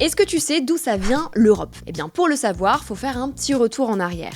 Est-ce que tu sais d'où ça vient l'Europe? Eh bien pour le savoir, faut faire un petit retour en arrière.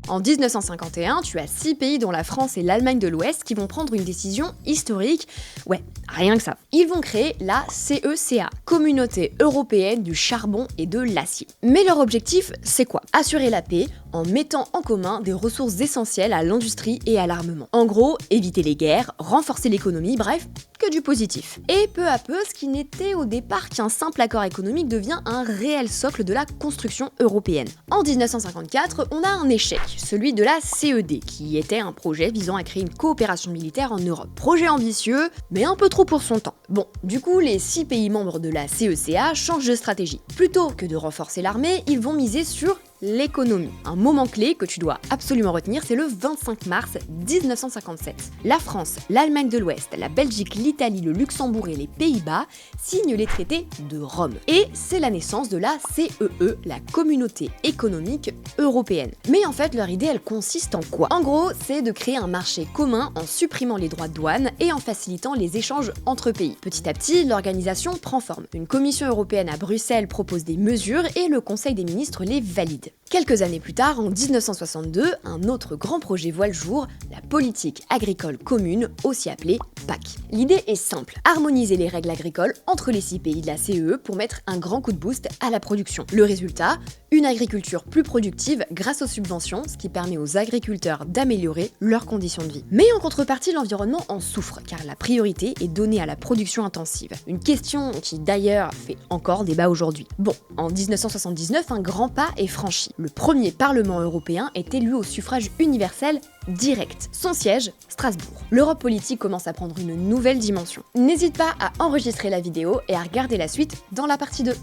En 1951, tu as 6 pays dont la France et l'Allemagne de l'Ouest qui vont prendre une décision historique. Ouais, rien que ça. Ils vont créer la CECA, Communauté européenne du charbon et de l'acier. Mais leur objectif, c'est quoi? Assurer la paix en mettant en commun des ressources essentielles à l'industrie et à l'armement. En gros, éviter les guerres, renforcer l'économie, bref, que du positif. Et peu à peu, ce qui n'était au départ qu'un simple accord économique devient un réel socle de la construction européenne. En 1954, on a un échec, celui de la CED, qui était un projet visant à créer une coopération militaire en Europe. Projet ambitieux, mais un peu trop pour son temps. Bon, du coup, les 6 pays membres de la CECA changent de stratégie. Plutôt que de renforcer l'armée, ils vont miser sur l'économie. Un moment clé que tu dois absolument retenir, c'est le 25 mars 1957. La France, l'Allemagne de l'Ouest, la Belgique, l'Italie, le Luxembourg et les Pays-Bas signent les traités de Rome. Et c'est la naissance de la CEE, la Communauté économique européenne. Mais en fait, leur idée, elle consiste en quoi? En gros, c'est de créer un marché commun en supprimant les droits de douane et en facilitant les échanges entre pays. Petit à petit, l'organisation prend forme. Une commission européenne à Bruxelles propose des mesures et le Conseil des ministres les valide. Quelques années plus tard, en 1962, un autre grand projet voit le jour, la politique agricole commune, aussi appelée PAC. L'idée est simple, harmoniser les règles agricoles entre les 6 pays de la CEE pour mettre un grand coup de boost à la production. Le résultat, une agriculture plus productive grâce aux subventions, ce qui permet aux agriculteurs d'améliorer leurs conditions de vie. Mais en contrepartie, l'environnement en souffre, car la priorité est donnée à la production intensive. Une question qui d'ailleurs fait encore débat aujourd'hui. Bon, en 1979, un grand pas est franchi. Le premier Parlement européen est élu au suffrage universel direct. Son siège, Strasbourg. L'Europe politique commence à prendre une nouvelle dimension. N'hésite pas à enregistrer la vidéo et à regarder la suite dans la partie 2.